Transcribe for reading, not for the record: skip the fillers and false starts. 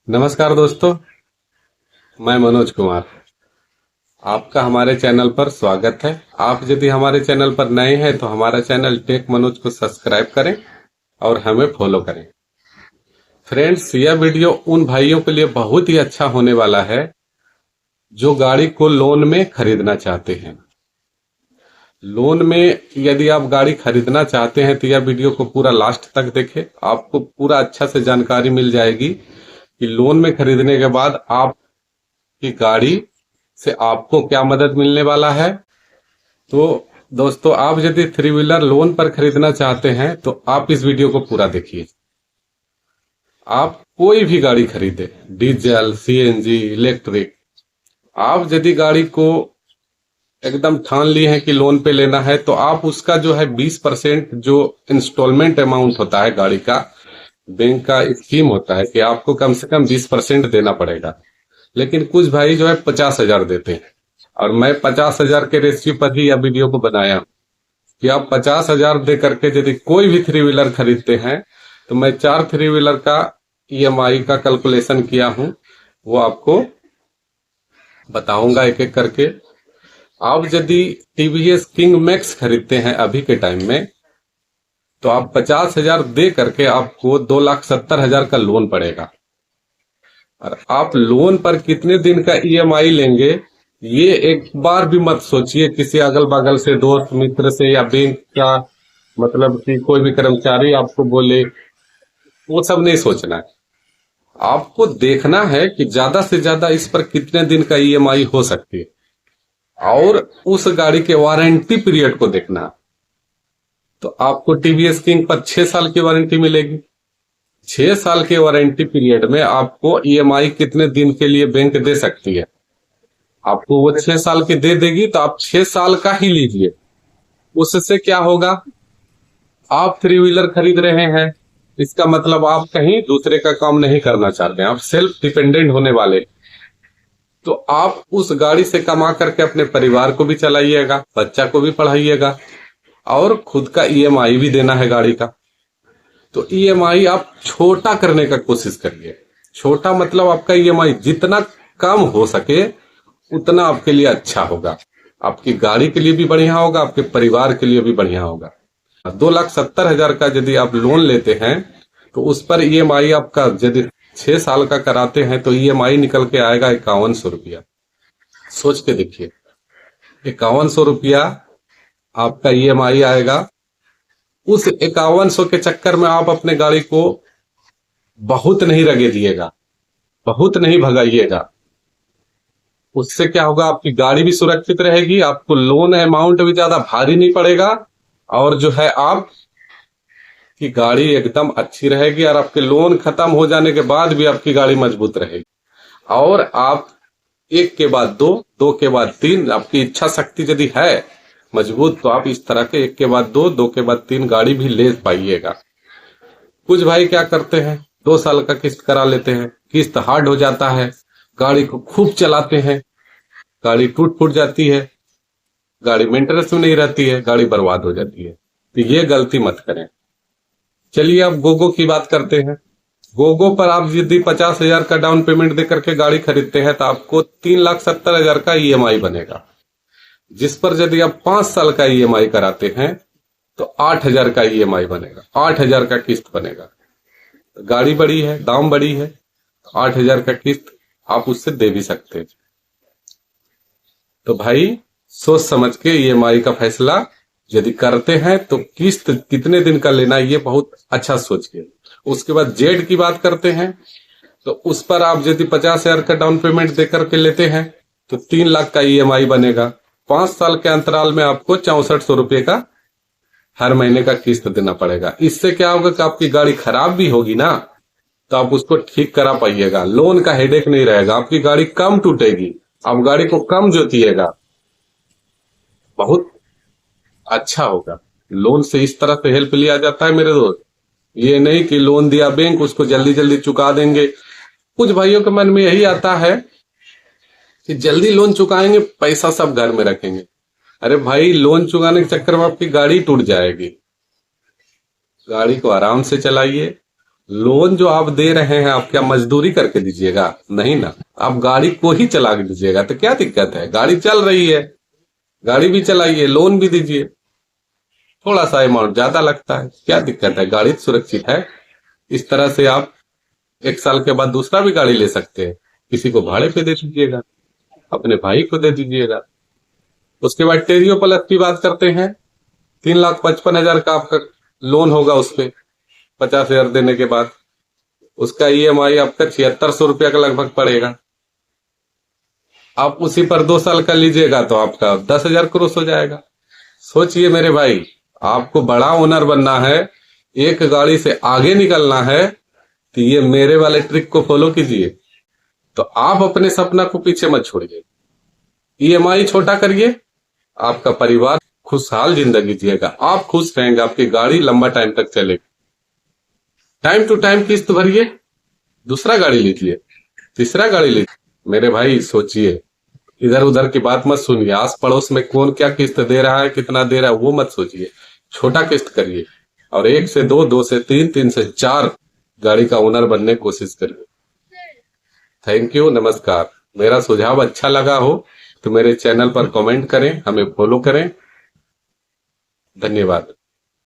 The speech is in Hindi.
नमस्कार दोस्तों, मैं मनोज कुमार। आपका हमारे चैनल पर स्वागत है। आप यदि हमारे चैनल पर नए हैं तो हमारा चैनल टेक मनोज को सब्सक्राइब करें और हमें फॉलो करें। फ्रेंड्स, यह वीडियो उन भाइयों के लिए बहुत ही अच्छा होने वाला है जो गाड़ी को लोन में खरीदना चाहते हैं। लोन में यदि आप गाड़ी खरीदना चाहते हैं तो यह वीडियो को पूरा लास्ट तक देखें। आपको पूरा अच्छा से जानकारी मिल जाएगी कि लोन में खरीदने के बाद आपकी गाड़ी से आपको क्या मदद मिलने वाला है। तो दोस्तों, आप यदि थ्री व्हीलर लोन पर खरीदना चाहते हैं तो आप इस वीडियो को पूरा देखिए। आप कोई भी गाड़ी खरीदे, डीजल, सीएनजी, इलेक्ट्रिक, आप यदि गाड़ी को एकदम ठान लिए हैं कि लोन पे लेना है तो आप उसका जो है 20% जो इंस्टॉलमेंट अमाउंट होता है गाड़ी का, बैंक का स्कीम होता है कि आपको कम से कम 20% देना पड़ेगा। लेकिन कुछ भाई जो है 50,000 देते हैं, और मैं 50,000 के रेशियो पर ही यह वीडियो को बनाया हूं कि आप 50,000 दे करके यदि कोई भी थ्री व्हीलर खरीदते हैं तो मैं 4 थ्री व्हीलर का ईएमआई का कैलकुलेशन किया हूं, वो आपको बताऊंगा एक एक करके। आप यदि टीवीएस किंग मैक्स खरीदते हैं अभी के टाइम में तो आप 50,000 दे करके आपको 2,70,000 का लोन पड़ेगा। और आप लोन पर कितने दिन का ईएमआई लेंगे ये एक बार भी मत सोचिए। किसी अगल बगल से, दोस्त मित्र से, या बैंक का मतलब कि कोई भी कर्मचारी आपको बोले, वो सब नहीं सोचना है। आपको देखना है कि ज्यादा से ज्यादा इस पर कितने दिन का ईएमआई हो सकती है, और उस गाड़ी के वारंटी पीरियड को देखना है। तो आपको टीवीएस किंग पर 6 साल की वारंटी मिलेगी। 6 साल के वारंटी पीरियड में आपको ईएमआई कितने दिन के लिए बैंक दे सकती है? आपको वो 6 साल की दे देगी तो आप 6 साल का ही लीजिए। उससे क्या होगा, आप थ्री व्हीलर खरीद रहे हैं, इसका मतलब आप कहीं दूसरे का काम नहीं करना चाहते हैं, आप सेल्फ डिपेंडेंट होने वाले। तो आप उस गाड़ी से कमा करके अपने परिवार को भी चलाइएगा, बच्चा को भी पढ़ाइएगा, और खुद का ईएमआई भी देना है गाड़ी का। तो ईएमआई आप छोटा करने का कोशिश करिए। छोटा मतलब आपका ईएमआई जितना कम हो सके उतना आपके लिए अच्छा होगा। आपकी गाड़ी के लिए भी बढ़िया होगा, आपके परिवार के लिए भी बढ़िया होगा। 2,70,000 का यदि आप लोन लेते हैं तो उस पर ईएमआई आपका यदि 6 साल का कराते हैं तो ईएमआई निकल के आएगा 5,100 रुपया। सोच के देखिए, 5,100 रुपया आपका ईएमआई आएगा। उस 5,100 के चक्कर में आप अपने गाड़ी को बहुत नहीं रगेदिएगा, बहुत नहीं भगाइएगा। उससे क्या होगा, आपकी गाड़ी भी सुरक्षित रहेगी, आपको लोन अमाउंट भी ज्यादा भारी नहीं पड़ेगा, और जो है आप की गाड़ी एकदम अच्छी रहेगी, और आपके लोन खत्म हो जाने के बाद भी आपकी गाड़ी मजबूत रहेगी। और आप एक के बाद दो, दो के बाद तीन, आपकी इच्छा शक्ति यदि है मजबूत तो आप इस तरह के एक के बाद दो, दो के बाद तीन गाड़ी भी ले पाइएगा। कुछ भाई क्या करते हैं, 2 साल का किस्त करा लेते हैं, किस्त हार्ड हो जाता है, गाड़ी को खूब चलाते हैं, गाड़ी टूट फूट जाती है, गाड़ी मेंटेनेंस में नहीं रहती है, गाड़ी बर्बाद हो जाती है। तो ये गलती मत करें। चलिए अब गोगो की बात करते हैं। गोगो पर आप यदि 50,000 का डाउन पेमेंट देकर के गाड़ी खरीदते हैं तो आपको 3,70,000 का ईएमआई बनेगा, जिस पर यदि आप 5 साल का ईएमआई कराते हैं तो 8,000 का ईएमआई बनेगा, 8,000 का किस्त बनेगा। गाड़ी बड़ी है, दाम बड़ी है, 8,000 का किस्त आप उससे दे भी सकते हैं। तो भाई सोच समझ के ईएमआई का फैसला यदि करते हैं तो किस्त कितने दिन का लेना ये बहुत अच्छा सोच के। उसके बाद जेड की बात करते हैं तो उस पर आप यदि 50,000 का डाउन पेमेंट देकर के लेते हैं तो 3 लाख का ईएमआई बनेगा। 5 साल के अंतराल में आपको 6400 रुपये का हर महीने का किस्त देना पड़ेगा। इससे क्या होगा कि आपकी गाड़ी खराब भी होगी ना तो आप उसको ठीक करा पाइएगा, लोन का हेडेक नहीं रहेगा, आपकी गाड़ी कम टूटेगी, आप गाड़ी को कम जोतिएगा, बहुत अच्छा होगा। लोन से इस तरह से हेल्प लिया जाता है मेरे दोस्त। ये नहीं कि लोन दिया बैंक उसको जल्दी जल्दी चुका देंगे। कुछ भाइयों के मन में यही आता है कि जल्दी लोन चुकाएंगे, पैसा सब घर में रखेंगे। अरे भाई, लोन चुकाने के चक्कर में आपकी गाड़ी टूट जाएगी। गाड़ी को आराम से चलाइए, लोन जो आप दे रहे हैं, आप क्या मजदूरी करके दीजिएगा? नहीं ना, आप गाड़ी को ही चला के दीजिएगा तो क्या दिक्कत है? गाड़ी चल रही है, गाड़ी भी चलाइए, लोन भी दीजिए। थोड़ा सा अमाउंट ज्यादा लगता है, क्या दिक्कत है? गाड़ी सुरक्षित है। इस तरह से आप 1 साल के बाद दूसरा भी गाड़ी ले सकते हैं। किसी को भाड़े पे दे दीजिएगा, अपने भाई को दे दीजिएगा। उसके बाद टेरियो प्लस की बात करते हैं। 3,55,000 का आपका लोन होगा, उस पे 50,000 देने के बाद उसका ईएमआई आपका 7,600 रुपया का लगभग पड़ेगा। आप उसी पर 2 साल का लीजिएगा तो आपका 10,000 क्रॉस हो जाएगा। सोचिए मेरे भाई, आपको बड़ा ओनर बनना है, एक गाड़ी से आगे निकलना है, तो ये मेरे वाले ट्रिक को फॉलो कीजिए। तो आप अपने सपना को पीछे मत छोड़िए, ईएमआई छोटा करिए, आपका परिवार खुशहाल जिंदगी जिएगा, आप खुश रहेंगे, आपकी गाड़ी लंबा टाइम तक चलेगी। टाइम टू टाइम किस्त भरिए, दूसरा गाड़ी लीजिए, तीसरा गाड़ी लीजिए। मेरे भाई सोचिए, इधर उधर की बात मत सुनिए, आस पड़ोस में कौन क्या किस्त दे रहा है, कितना दे रहा है, वो मत सोचिए। छोटा किस्त करिए और 1 से 2, 2 से 3, 3 से 4 गाड़ी का ओनर बनने की कोशिश करिए। थैंक यू, नमस्कार। मेरा सुझाव अच्छा लगा हो तो मेरे चैनल पर कमेंट करें, हमें फॉलो करें। धन्यवाद।